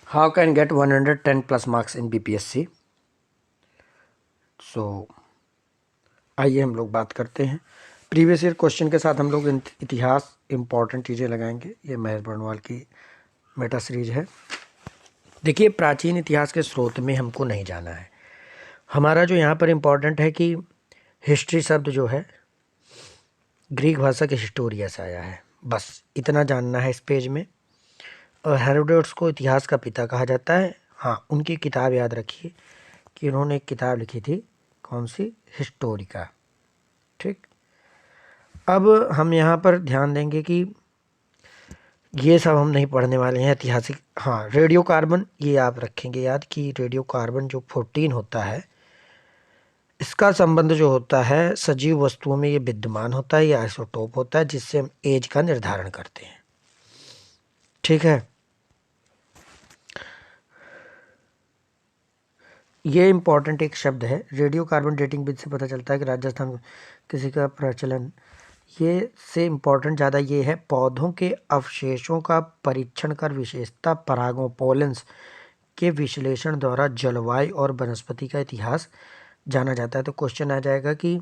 How can get 110 plus marks in BPSC? सो आइए हम लोग बात करते हैं प्रीवियस ईयर क्वेश्चन के साथ। हम लोग इतिहास इंपॉर्टेंट चीज़ें लगाएंगे। ये महेश बर्णवाल की मेटा सीरीज है। देखिए, प्राचीन इतिहास के स्रोत में हमको नहीं जाना है। हमारा जो यहाँ पर इम्पोर्टेंट है कि हिस्ट्री शब्द जो है ग्रीक भाषा के हिस्टोरिया से आया है, बस इतना जानना है इस पेज में। और हेरोडोटस को इतिहास का पिता कहा जाता है। हाँ, उनकी किताब याद रखिए कि उन्होंने एक किताब लिखी थी, कौन सी? हिस्टोरिका। ठीक। अब हम यहाँ पर ध्यान देंगे कि ये सब हम नहीं पढ़ने वाले हैं ऐतिहासिक। हाँ, रेडियो कार्बन ये आप रखेंगे याद कि रेडियो कार्बन जो 14 होता है, इसका संबंध जो होता है सजीव वस्तुओं में ये विद्यमान होता है, ये आइसोटोप होता है जिससे हम एज का निर्धारण करते हैं। ठीक है, ये इम्पॉर्टेंट एक शब्द है। रेडियो कार्बन डेटिंग विधि से पता चलता है कि राजस्थान में किसी का प्रचलन, ये से इम्पोर्टेंट ज़्यादा ये है, पौधों के अवशेषों का परीक्षण कर विशेषता परागों पोलेंस के विश्लेषण द्वारा जलवायु और वनस्पति का इतिहास जाना जाता है। तो क्वेश्चन आ जाएगा कि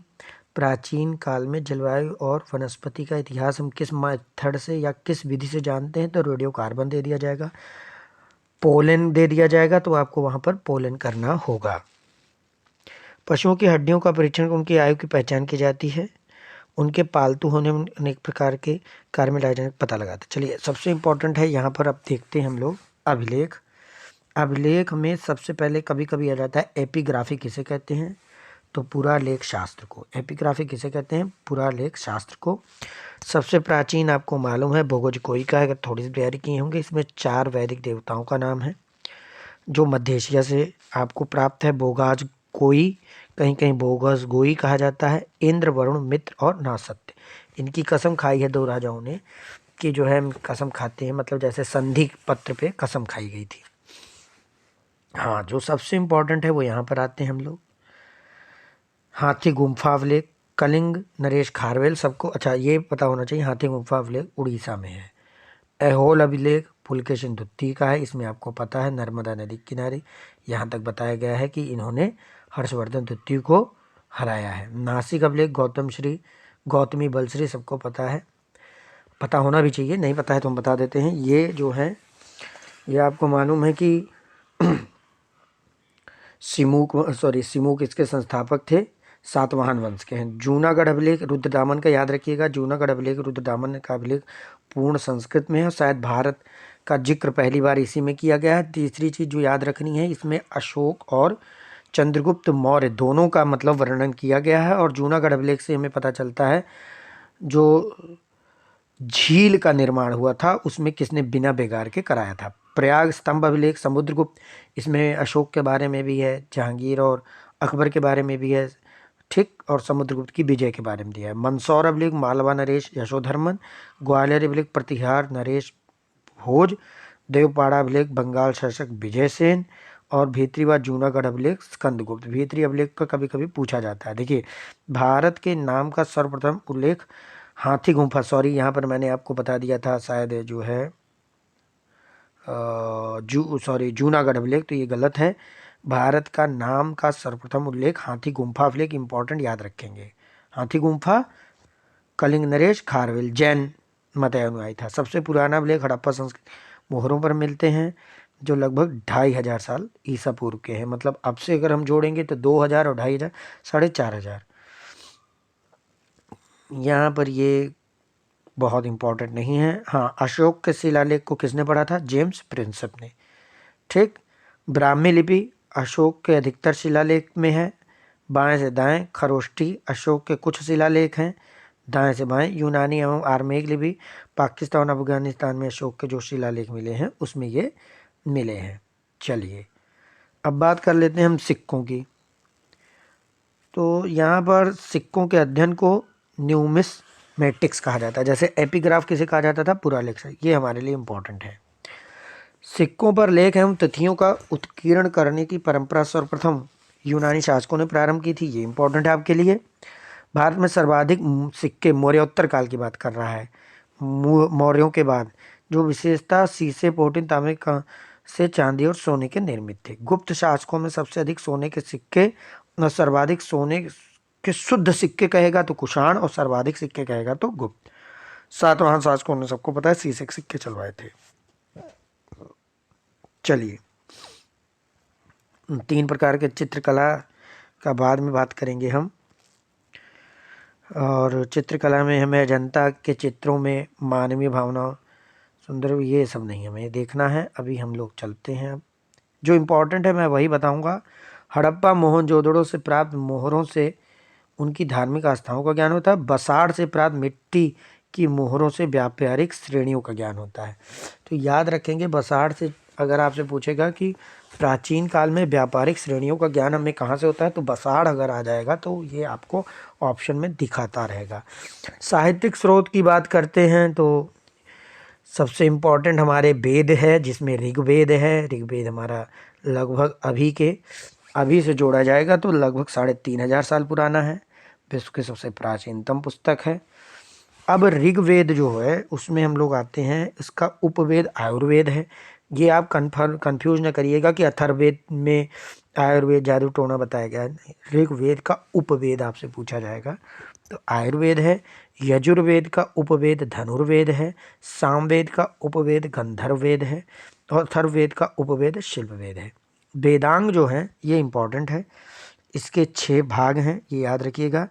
प्राचीन काल में जलवायु और वनस्पति का इतिहास हम किस मेथड से या किस विधि से जानते हैं? तो रेडियो कार्बन दे दिया जाएगा, पोलन दे दिया जाएगा, तो आपको वहाँ पर पोलन करना होगा। पशुओं की हड्डियों का परीक्षण उनकी आयु की पहचान की जाती है, उनके पालतू होने में अनेक प्रकार के कार्य में लाए जाने का पता लगाते। चलिए, सबसे इम्पोर्टेंट है यहाँ पर अब देखते हैं हम लोग अभिलेख। अभिलेख में सबसे पहले कभी कभी आ जाता है एपिग्राफी किसे कहते हैं? तो पुरालेख शास्त्र को। एपिग्राफी किसे कहते हैं? पुरालेख शास्त्र को। सबसे प्राचीन आपको मालूम है भोगोज कोई का है, अगर थोड़ी सी तैयारी किए होंगे। इसमें 4 वैदिक देवताओं का नाम है जो मध्य एशिया से आपको प्राप्त है। बोगाज कोई, कहीं कहीं बोगस गोई कहा जाता है। इंद्र, वरुण, मित्र और नासत्य, इनकी कसम खाई है 2 राजाओं ने कि जो है हम कसम खाते हैं, मतलब जैसे संधि पत्र पे कसम खाई गई थी। हाँ, जो सबसे इम्पोर्टेंट है वो यहाँ पर आते हैं हम लोग। हाथी गुम्फा अभिलेख, कलिंग नरेश खारवेल, सबको अच्छा ये पता होना चाहिए। हाथी गुम्फा अभिलेख उड़ीसा में है। ऐहोल अभिलेख पुलकेशिन द्वितीय का है, इसमें आपको पता है नर्मदा नदी किनारे। यहाँ तक बताया गया है कि इन्होंने हर्षवर्धन द्वितीय को हराया है। नासिक अभिलेख गौतमी बलश्री, सबको पता है, पता होना भी चाहिए, नहीं पता है तो हम बता देते हैं। ये जो है ये आपको मालूम है कि सिमुक इसके संस्थापक थे, सातवाहन वंश के हैं। जूनागढ़ अभिलेख रुद्रदामन का याद रखिएगा। जूनागढ़ अभिलेख रुद्रदामन का अभिलेख पूर्ण संस्कृत में है और शायद भारत का जिक्र पहली बार इसी में किया गया है। तीसरी चीज़ जो याद रखनी है, इसमें अशोक और चंद्रगुप्त मौर्य दोनों का मतलब वर्णन किया गया है। और जूनागढ़ अभिलेख से हमें पता चलता है जो झील का निर्माण हुआ था उसमें किसने बिना बिगाड़ के कराया था। प्रयाग स्तंभ अभिलेख समुद्रगुप्त, इसमें अशोक के बारे में भी है, जहांगीर और अकबर के बारे में भी है, ठीक, और समुद्रगुप्त की विजय के बारे में दिया है। मंदसौर अभिलेख मालवा नरेश यशोधर्मन, ग्वालियर अभिलेख प्रतिहार नरेश भोज, देवपाड़ा अभिलेख बंगाल शासक विजयसेन, और भीतरी व जूनागढ़ अभिलेख स्कंदगुप्त। भीतरी अभिलेख का कभी कभी पूछा जाता है। देखिए, भारत के नाम का सर्वप्रथम उल्लेख हाथी गुम्फा, सॉरी यहाँ पर मैंने आपको बता दिया था शायद जो है जूनागढ़ अभिलेख, तो ये गलत है। भारत का नाम का सर्वप्रथम उल्लेख हाथी गुम्फा अभिलेख, इंपॉर्टेंट याद रखेंगे। हाथी गुम्फा, कलिंग नरेश खारवेल, जैन मत अनुयायी था। सबसे पुराना अभिलेख हड़प्पा संस्कृति मोहरों पर मिलते हैं जो लगभग 2500 साल ईसा पूर्व के हैं। मतलब अब से अगर हम जोड़ेंगे तो 2000 और 2500, 4500। यहाँ पर ये बहुत इंपॉर्टेंट नहीं है। हाँ, अशोक के शिलालेख को किसने पढ़ा था? जेम्स प्रिंसेप ने, ठीक। ब्राह्मी लिपि अशोक के अधिकतर शिलालेख में है। बाएं से दाएं खरोष्टी अशोक के कुछ शिलालेख हैं। दाएं से बाएं यूनानी एवं आर्मेक लिपि पाकिस्तान अफगानिस्तान में अशोक के जो शिलालेख मिले हैं उसमें ये मिले हैं। चलिए, अब बात कर लेते हैं हम सिक्कों की। तो यहाँ पर सिक्कों के अध्ययन को न्यूमिस्मेटिक्स कहा जाता है। जैसे एपिग्राफ किसे कहा जाता था? पुरालेख। ये हमारे लिए इम्पोर्टेंट है। सिक्कों पर लेख एवं तिथियों का उत्कीर्ण करने की परंपरा सर्वप्रथम यूनानी शासकों ने प्रारंभ की थी। ये इंपॉर्टेंट है आपके लिए। भारत में सर्वाधिक सिक्के मौर्योत्तर काल की बात कर रहा है, मौर्यों के बाद, जो विशेषता शीशे पोटिन तांबे का से चांदी और सोने के निर्मित थे। गुप्त शासकों में सबसे अधिक सोने के सिक्के और सर्वाधिक सोने के शुद्ध सिक्के कहेगा तो कुषाण, और सर्वाधिक सिक्के कहेगा तो गुप्त। सातवाहन शासकों ने, सबको पता है, शीशे के सिक्के चलवाए थे। चलिए, 3 प्रकार के चित्रकला का बाद में बात करेंगे हम। और चित्रकला में हमें अजंता के चित्रों में मानवीय भावना, सुंदर, ये सब नहीं हमें देखना है। अभी हम लोग चलते हैं। अब जो इम्पोर्टेंट है मैं वही बताऊंगा। हड़प्पा मोहनजोदड़ो से प्राप्त मोहरों से उनकी धार्मिक आस्थाओं का ज्ञान होता है। बसाड़ से प्राप्त मिट्टी की मोहरों से व्यापारिक श्रेणियों का ज्ञान होता है। तो याद रखेंगे, बसाड़ से अगर आपसे पूछेगा कि प्राचीन काल में व्यापारिक श्रेणियों का ज्ञान हमें कहाँ से होता है, तो बसाड़ अगर आ जाएगा तो ये आपको ऑप्शन में दिखाता रहेगा। साहित्यिक स्रोत की बात करते हैं तो सबसे इम्पोर्टेंट हमारे वेद है, जिसमें ऋग्वेद है। ऋग्वेद हमारा लगभग अभी से जोड़ा जाएगा तो लगभग 3500 साल पुराना है। विश्व की सबसे प्राचीनतम पुस्तक है। अब ऋग्वेद जो है उसमें हम लोग आते हैं, इसका उपवेद आयुर्वेद है। ये आप कंफ्यूज ना करिएगा कि अथर्ववेद में आयुर्वेद जादू टोना बताया गया है। नहीं, ऋग्वेद का उपवेद आपसे पूछा जाएगा तो आयुर्वेद है। यजुर्वेद का उपवेद धनुर्वेद है। सामवेद का उपवेद गंधर्ववेद है। और अथर्ववेद का उपवेद शिल्पवेद है। वेदांग जो है ये इम्पोर्टेंट है। इसके 6 भाग हैं, ये याद रखिएगा।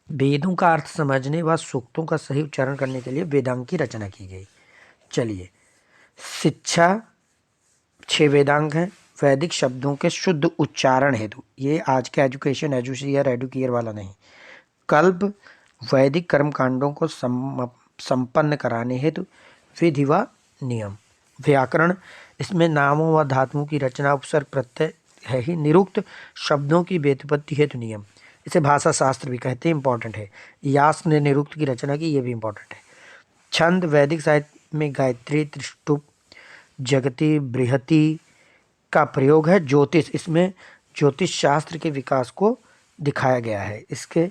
वेदों का अर्थ समझने व सूक्तों का सही उच्चारण करने के लिए वेदांग की रचना की गई। चलिए, शिक्षा 6 वेदांग हैं। वैदिक शब्दों के शुद्ध उच्चारण हेतु, ये आज के एजुकेशन एजुशियर एडुकियर वाला नहीं। कल्प, वैदिक कर्मकांडों को संपन्न कराने हेतु विधि व नियम। व्याकरण, इसमें नामों व धातुओं की रचना, उपसर्ग प्रत्यय है ही। निरुक्त, शब्दों की व्युत्पत्ति हेतु नियम। इसे भाषा शास्त्र भी कहते हैं, इंपॉर्टेंट है। यास्क ने निरुक्त की रचना की, ये भी इंपॉर्टेंट है। छंद, वैदिक साहित्य में गायत्री, त्रिष्टुप, जगती, बृहति का प्रयोग है। ज्योतिष, इसमें ज्योतिष शास्त्र के विकास को दिखाया गया है। इसके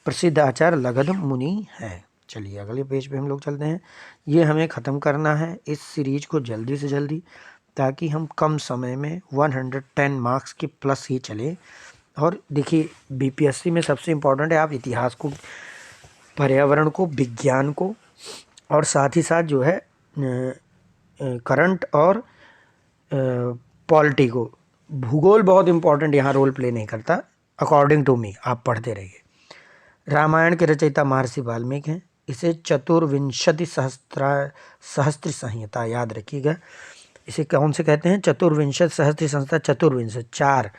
प्रसिद्ध आचार्य लगध मुनि हैं। चलिए अगले पेज पे हम लोग चलते हैं। ये हमें ख़त्म करना है इस सीरीज को जल्दी से जल्दी, ताकि हम कम समय में 110 मार्क्स के प्लस ही चले। और देखिए, बीपीएससी में सबसे इम्पोर्टेंट है आप इतिहास को, पर्यावरण को, विज्ञान को, और साथ ही साथ जो है करंट और पॉलिटी को। भूगोल बहुत इंपॉर्टेंट यहाँ रोल प्ले नहीं करता, अकॉर्डिंग टू मी। आप पढ़ते रहिए। रामायण के रचयिता महर्षि वाल्मीकि हैं। इसे चतुर्विंशति सहस्त्र संहिता, याद रखिएगा। इसे कौन से कहते हैं? चतुर्विंशति सहस्त्र संहिता। चतुर्विंशति 4,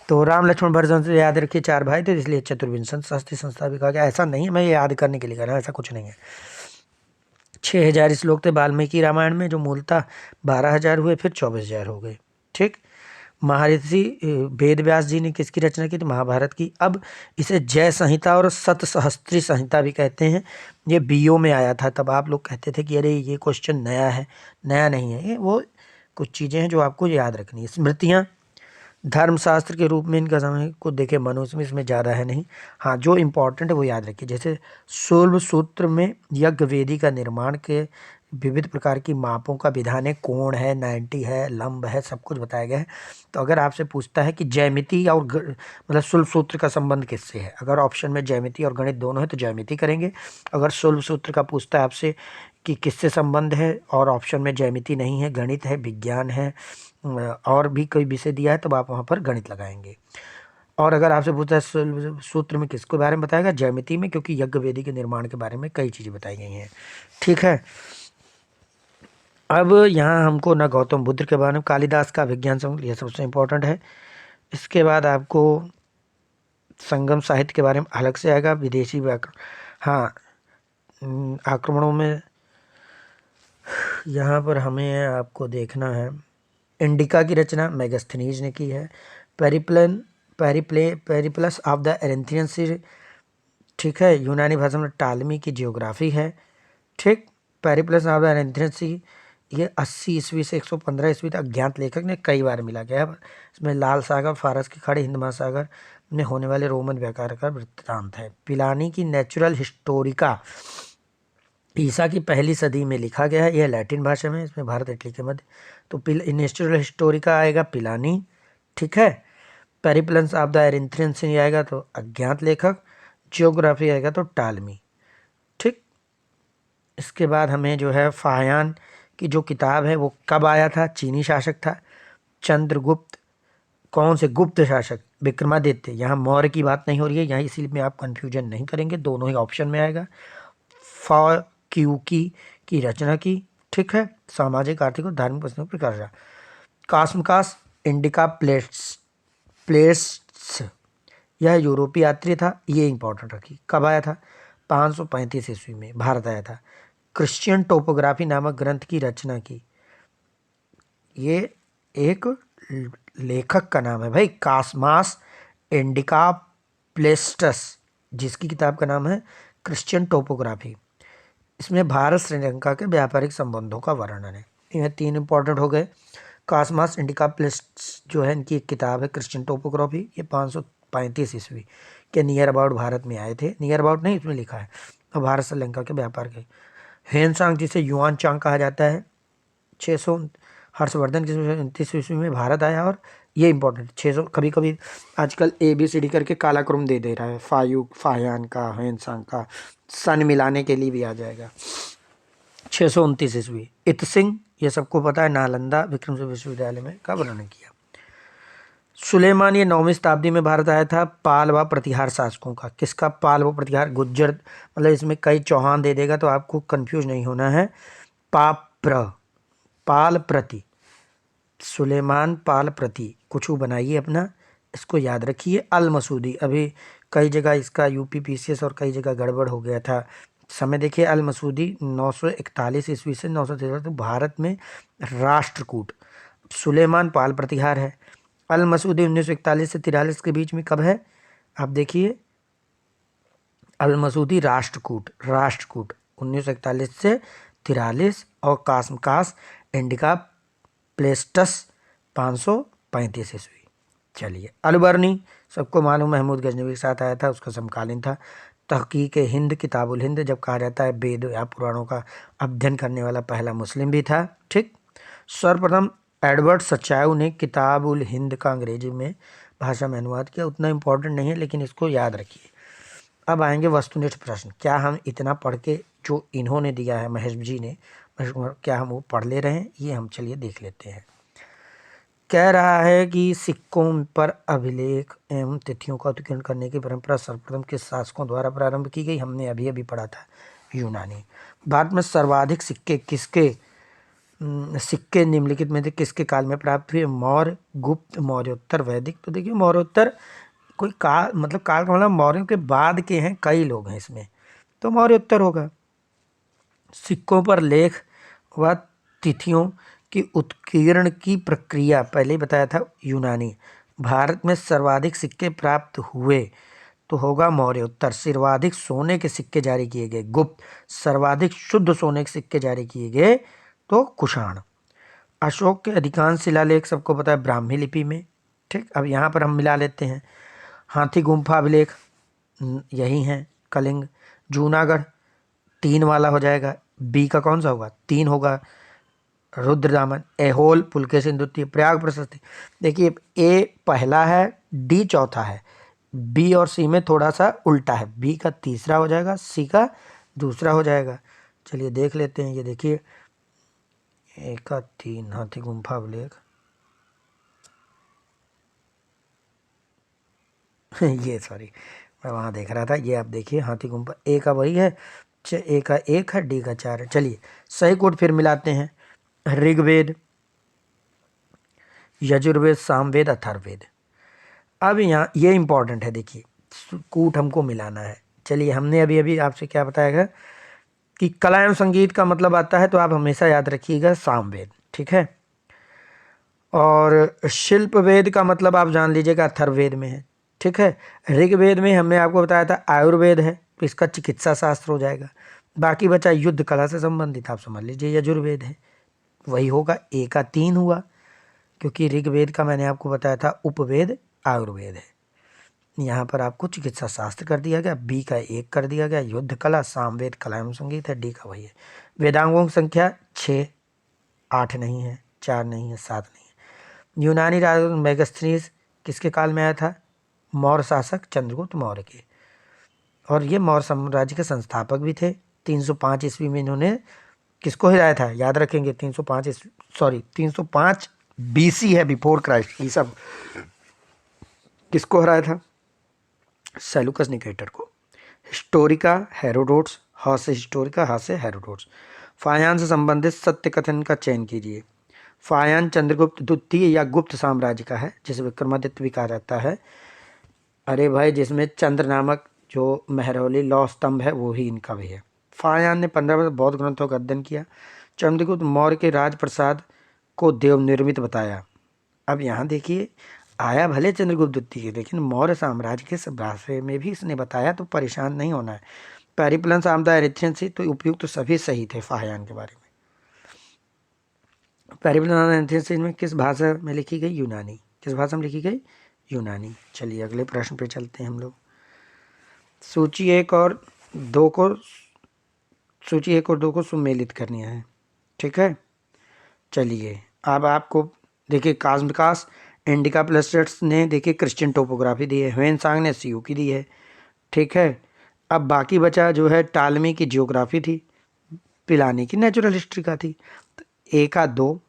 तो राम लक्ष्मण भरत से याद रखिए 4 भाई, तो इसलिए चतुर्विंशति सहस्त्र संहिता भी कहा गया। ऐसा नहीं है मैं ये याद करने के लिए कह रहा हूँ, ऐसा कुछ नहीं है। 6000 श्लोक थे वाल्मीकि रामायण में, जो मूलतः 12000 हुए, फिर 24000 हो गए। ठीक। महर्षि वेद व्यास जी ने किसकी रचना की? तो महाभारत की। अब इसे जय संहिता और सत सहस्त्री संहिता भी कहते हैं। ये बीओ में आया था, तब आप लोग कहते थे कि अरे ये क्वेश्चन नया है। नया नहीं है, ये वो कुछ चीज़ें हैं जो आपको याद रखनी है। स्मृतियाँ, धर्मशास्त्र के रूप में इनका समय को देखे मनुष्य में, इसमें ज़्यादा है नहीं। हाँ, जो इम्पोर्टेंट है वो याद रखिए। जैसे शूल्ब सूत्र में यज्ञ वेदी का निर्माण के विविध प्रकार की मापों का विधान है। कोण है, 90 है, लंब है, सब कुछ बताया गया है। तो अगर आपसे पूछता है कि ज्यामिति और मतलब शूल्ब सूत्र का संबंध किससे है, अगर ऑप्शन में ज्यामिति और गणित दोनों है तो ज्यामिति करेंगे। अगर शूल्ब सूत्र का पूछता है आपसे कि किससे संबंध है और ऑप्शन में ज्यामिति नहीं है, गणित है, विज्ञान है, और भी कोई विषय दिया है, तब आप वहाँ पर गणित लगाएंगे। और अगर आपसे पूछता है सूत्र में किसके बारे में बताएगा? ज्यामिति में, क्योंकि यज्ञ वेदी के निर्माण के बारे में कई चीज़ें बताई गई हैं। ठीक है। अब यहाँ हमको ना गौतम बुद्ध के बारे में, कालिदास का विज्ञान संकुल, यह सबसे इम्पोर्टेंट है। इसके बाद आपको संगम साहित्य के बारे में अलग से आएगा। विदेशी व्याकरण, हाँ, आक्रमणों में यहाँ पर हमें आपको देखना है। इंडिका की रचना मेगास्थनीज ने की है। पेरिप्लस ऑफ द एरेंथियन सी, ठीक है, यूनानी भाषा में टालमी की जियोग्राफी है। ठीक। पेरिप्लस ऑफ द एरेंथियन सी, ये 80 ईस्वी से 115 ईस्वी तक अज्ञात लेखक ने कई बार मिला गया है। इसमें लाल सागर, फारस की खाड़ी, हिंद महासागर में होने वाले रोमन व्यापार का वृत्तांत है। पिलानी की नेचुरल हिस्टोरिका ईसा की पहली सदी में लिखा गया है। यह लैटिन भाषा में, इसमें भारत इटली के मध्य। तो नेचुरल हिस्टोरिका आएगा पिलानी, ठीक है। पेरिप्लस ऑफ द एरिथ्रियंस आएगा तो अज्ञात लेखक। जियोग्राफी आएगा तो टालमी, ठीक। इसके बाद हमें जो है फाहियान की जो किताब है वो कब आया था? चीनी शासक था चंद्रगुप्त। कौन से गुप्त शासक? विक्रमादित्य। यहाँ मौर्य की बात नहीं हो रही है यहाँ, इसीलिए आप कंफ्यूजन नहीं करेंगे, दोनों ही ऑप्शन में आएगा। क्यूकी की रचना की, ठीक है। सामाजिक आर्थिक और धार्मिक प्रश्नों पर प्रकाश। कास्मकास इंडिका प्लेट्स, यह यूरोपीय यात्री था। ये इंपॉर्टेंट रखी। कब आया था? 535 ईस्वी में भारत आया था। क्रिश्चियन टोपोग्राफी नामक ग्रंथ की रचना की। ये एक लेखक का नाम है भाई, कास्मास इंडिका प्लेस्टस, जिसकी किताब का नाम है क्रिश्चियन टोपोग्राफी। इसमें भारत श्रीलंका के व्यापारिक संबंधों का वर्णन है। यह 3 इंपॉर्टेंट हो गए। कास्मास इंडिका प्लेस्टस जो है इनकी एक किताब है क्रिश्चियन टोपोग्राफी। ये 535 ईस्वी के नियर अबाउट भारत में आए थे। नियर अबाउट नहीं, इसमें लिखा है। और भारत श्रीलंका के व्यापार के हेनसांग, जिसे युआन चांग कहा जाता है, 600। हर्षवर्धन की 29 ईस्वी में भारत आया। और ये इंपॉर्टेंट 600, कभी कभी आजकल ABCD करके कालाक्रम दे रहा है, फाहियान का, हेनसांग का, सन मिलाने के लिए भी आ जाएगा। 629 ईस्वी। इत सिंह, ये सबको पता है, नालंदा विक्रमशिला विश्वविद्यालय में का वर्णन किया। सुलेमान, ये 9वीं शताब्दी में भारत आया था। पाल व प्रतिहार शासकों का। किसका? पाल व प्रतिहार, गुज्जर, मतलब इसमें कई चौहान दे देगा तो आपको कंफ्यूज नहीं होना है। पाल प्रति, सुलेमान पाल प्रति, कुछ बनाइए अपना, इसको याद रखिए। अल मसूदी, अभी कई जगह इसका UPPCS और कई जगह गड़बड़ हो गया था। समय देखिए, अल मसूदी 941 ईस्वी से 913 तक भारत में राष्ट्रकूट। सुलेमान पाल प्रतिहार है। अल मसूदी 1941 से 43 के बीच में कब है? आप देखिए, अल मसूदी राष्ट्रकूट 1941 से 43। और कास इंडिका प्लेस्टस 535 ईस्वी। चलिए, अलबर्नी सबको मालूम, महमूद गजनवी के साथ आया था, उसका समकालीन था। तहकीक हिंद, किताबुल हिंद जब कहा जाता है, वेद या पुराणों का अध्ययन करने वाला पहला मुस्लिम भी था, ठीक। सर्वप्रथम एडवर्ड सचायू ने किताबुल हिंद का अंग्रेजी में भाषा में अनुवाद किया। उतना इम्पोर्टेंट नहीं है, लेकिन इसको याद रखिए। अब आएंगे वस्तुनिष्ठ प्रश्न। क्या हम इतना पढ़ के जो इन्होंने दिया है, महेश जी ने, क्या हम वो पढ़ ले रहे हैं? ये हम चलिए देख लेते हैं। कह रहा है कि सिक्कों पर अभिलेख एवं तिथियों का उत्कीर्ण करने की परंपरा सर्वप्रथम किस शासकों द्वारा प्रारंभ की गई? हमने अभी अभी पढ़ा था, यूनानी। भारत में सर्वाधिक सिक्के निम्नलिखित में से किसके काल में प्राप्त हुए? मौर्य, गुप्त, मौर्योत्तर, वैदिक। तो देखिए, मौर्योत्तर कोई काल, मतलब काल का मतलब मौर्यों के बाद के हैं, कई लोग हैं इसमें, तो मौर्योत्तर होगा। सिक्कों पर लेख व तिथियों की उत्कीर्ण की प्रक्रिया पहले ही बताया था, यूनानी। भारत में सर्वाधिक सिक्के प्राप्त हुए तो होगा मौर्योत्तर। सर्वाधिक सोने के सिक्के जारी किए गए गुप्त। सर्वाधिक शुद्ध सोने के सिक्के जारी किए गए तो कुषाण। अशोक के अधिकांश शिलालेख सबको पता है ब्राह्मी लिपि में, ठीक। अब यहाँ पर हम मिला लेते हैं। हाथी गुम्फा अभिलेख यही है, कलिंग। जूनागढ़ 3 वाला हो जाएगा। बी का कौन सा होगा? 3 होगा। रुद्रदामन, एहोल, पुलकेशिन द्वितीय, प्रयाग प्रशस्ति। देखिए, ए पहला है, डी चौथा है, बी और सी में थोड़ा सा उल्टा है। बी का तीसरा हो जाएगा, सी का दूसरा हो जाएगा। चलिए देख लेते हैं। ये देखिए, ए का 3, हाथी गुम्फा अभिलेख ये सॉरी, मैं वहाँ देख रहा था। ये आप देखिए, हाथी गुम्फा ए का वही है। ए का 1 है, डी का 4 है। चलिए सही कोड फिर मिलाते हैं। ऋग्वेद, यजुर्वेद, सामवेद, अथर्ववेद। अब यहाँ ये इंपॉर्टेंट है, देखिए, कूट हमको मिलाना है। चलिए, हमने अभी अभी आपसे क्या बताया कि कला एवं संगीत का मतलब आता है, तो आप हमेशा याद रखिएगा सामवेद, ठीक है। और शिल्प वेद का मतलब आप जान लीजिएगा अथर्ववेद में है, ठीक है। ऋग्वेद में हमने आपको बताया था आयुर्वेद है, तो इसका चिकित्सा शास्त्र हो जाएगा। बाकी बचा युद्ध कला से संबंधित, आप समझ लीजिए यजुर्वेद है, वही होगा। ए का 3 हुआ, क्योंकि ऋग्वेद का मैंने आपको बताया था उपवेद आयुर्वेद है। यहाँ पर आपको चिकित्सा शास्त्र कर दिया गया, बी का 1 कर दिया गया, युद्ध कला, सामवेद कला एवं संगीत है, डी का वही है। वेदांगों की संख्या 6, 8 नहीं है, 4 नहीं है, 7 नहीं है। यूनानी राजा मेगास्थनीज किसके काल में आया था? मौर्य शासक चंद्रगुप्त मौर्य के, और ये मौर्य साम्राज्य के संस्थापक भी थे। 305 ईस्वी में इन्होंने किसको हिराया था? याद रखेंगे 305 BC है, बिफोर क्राइस्ट। ये सब किसको हराया था? सेलुकस निकेटर को। हिस्टोरिका हेरोडोट्स, ह से हिस्टोरिका, ह से हेरोडोट्स। फायान से संबंधित सत्य कथन का चयन कीजिए। फायान चंद्रगुप्त द्वितीय या गुप्त साम्राज्य का है, जिसे विक्रमादित्य भी कहा जाता है। अरे भाई, जिसमें चंद्र नामक जो महरौली लौह स्तंभ है वो ही इनका भी है। फायान ने 15 वर्ष बौद्ध ग्रंथों का अध्ययन किया। चंद्रगुप्त मौर्य के राजप्रसाद को देव निर्मित बताया। अब यहाँ देखिए, आया भले चंद्रगुप्त द्वितीय, लेकिन मौर्य साम्राज्य के बारे में भी इसने बताया, तो परेशान नहीं होना है। पेरिप्लस आमदा एरिथ्रियंस तो उपयुक्त तो सभी सही थे फायान के बारे में। पेरिप्लस एरिथ्रियंस में किस भाषा में लिखी गई? यूनानी। किस भाषा में लिखी गई? यूनानी। चलिए अगले प्रश्न पे चलते हैं हम लोग। सूची 1 और 2 को सुमेलित करनी है, ठीक है। चलिए अब आपको देखिए, कास विकास इंडिका प्लेस्टेट्स ने देखिए क्रिश्चियन टोपोग्राफी दी है, ह्वेन ने सीयू की दी है, ठीक है। अब बाकी बचा जो है, टालमी की जियोग्राफी थी, पिलानी की नेचुरल हिस्ट्री का थी। तो ए का 2,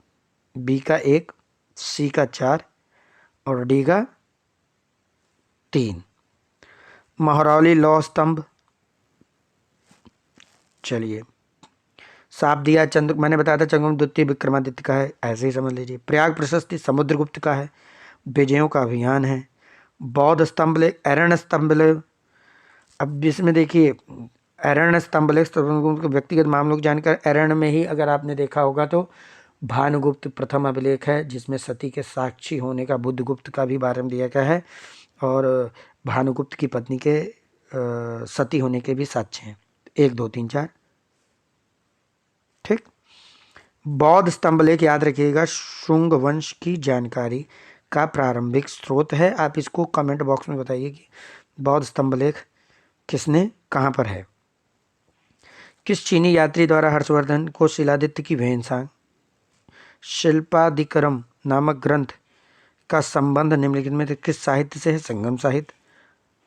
बी का 1, सी का 4 और डी का 3। महरौली लौह स्तंभ, चलिए साफ दिया। मैंने बताया था चंद्रगुप्त द्वितीय विक्रमादित्य का है, ऐसे ही समझ लीजिए। प्रयाग प्रशस्ति समुद्रगुप्त का है। विजयों का अभियान है। बौद्ध स्तंभ लेख, अरण्य स्तंभ लेख। अब इसमें देखिए, अरण्य स्तंभ लेख व्यक्तिगत मामलों की जानकारी। अरण्य में ही अगर आपने देखा होगा तो भानुगुप्त प्रथम अभिलेख है, जिसमें सती के साक्षी होने का, बुद्धगुप्त का भी बारे में दिया गया है, और भानुगुप्त की पत्नी के सती होने के भी साक्ष्य हैं। 1, 2, 3, 4, ठीक। बौद्ध स्तंभ लेख याद रखिएगा, शुंग वंश की जानकारी का प्रारंभिक स्रोत है। आप इसको कमेंट बॉक्स में बताइए कि बौद्ध स्तंभ लेख किसने, कहाँ पर है। किस चीनी यात्री द्वारा हर्षवर्धन को शिलादित्य की वेन्सांग शिल्पादिकरम नामक ग्रंथ का संबंध निम्नलिखित में किस साहित्य से है? संगम साहित्य।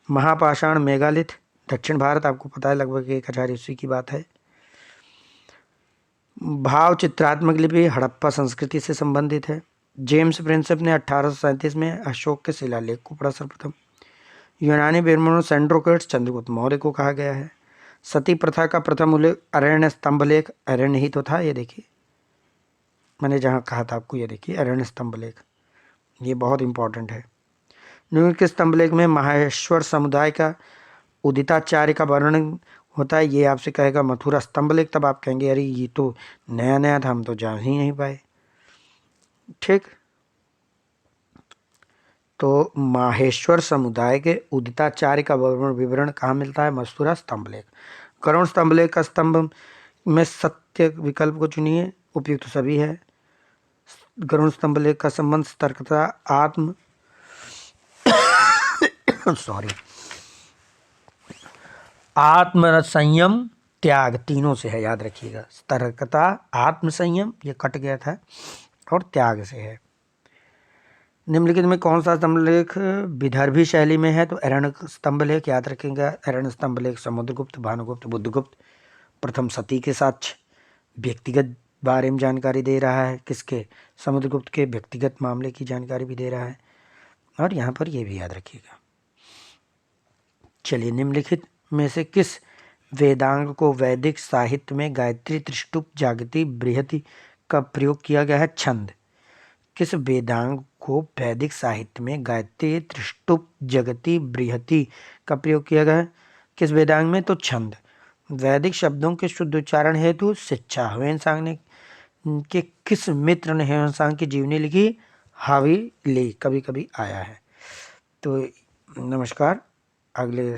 महापाषाण मेगालिथ, दक्षिण भारत, आपको पता है लगभग 1000 ईस्वी की बात है। भाव चित्रात्मक लिपि हड़प्पा संस्कृति से संबंधित है। जेम्स प्रिंसेप ने 1837 में अशोक के शिलालेख को पढ़ा सर्वप्रथम। यूनानी ब्राह्मणों सेंड्रोकेट्स चंद्रगुप्त मौर्य को कहा गया है। सती प्रथा का प्रथम उल्लेख अरण्य स्तंभ लेख, अरण्य ही तो था, ये देखिए मैंने जहाँ कहा था आपको, ये देखिए अरण्य स्तंभ लेख, ये बहुत इंपॉर्टेंट है। निम्नलिखित के स्तंभ लेख में माहेश्वर समुदाय का उदिताचार्य का वर्णन होता है। ये आपसे कहेगा मथुरा स्तंभ लेख, तब आप कहेंगे अरे ये तो नया नया था, हम तो जान ही नहीं पाए, ठीक। तो माहेश्वर समुदाय के उदिताचार्य का विवरण कहाँ मिलता है? मथुरा स्तंभ लेख। गरुड़ स्तंभ लेख का स्तंभ में सत्य विकल्प को चुनिए, उपयुक्त सभी है। गरुड़ स्तंभ लेख का संबंध सतर्कता, आत्म आत्म संयम, त्याग, तीनों से है, याद रखिएगा। सतर्कता, आत्म संयम, ये कट गया था, और त्याग से है। निम्नलिखित में कौन सा स्तंभ लेख विदर्भी शैली में है? तो अरण्य स्तंभ लेख, याद रखेंगे। अरण्य स्तंभ लेख समुद्रगुप्त, भानुगुप्त, बुद्धगुप्त, प्रथम सती के साक्ष्य, व्यक्तिगत बारे में जानकारी दे रहा है। किसके? समुद्रगुप्त के व्यक्तिगत मामले की जानकारी भी दे रहा है। और यहाँ पर ये भी याद रखिएगा। चलिए, निम्नलिखित में से किस वेदांग को वैदिक साहित्य में गायत्री, त्रिष्टुप, जागति, बृहति का प्रयोग किया गया है? छंद। किस वेदांग को वैदिक साहित्य में गायत्री, त्रिष्टुप, जगति, बृहति का प्रयोग किया गया है? किस वेदांग में? तो छंद। वैदिक शब्दों के शुद्ध उच्चारण हेतु शिक्षा, ह्वेनसांग ने के किस मित्र ने ह्वेनसांग की जीवनी लिखी? हावी ली, कभी कभी आया है। तो नमस्कार, अगले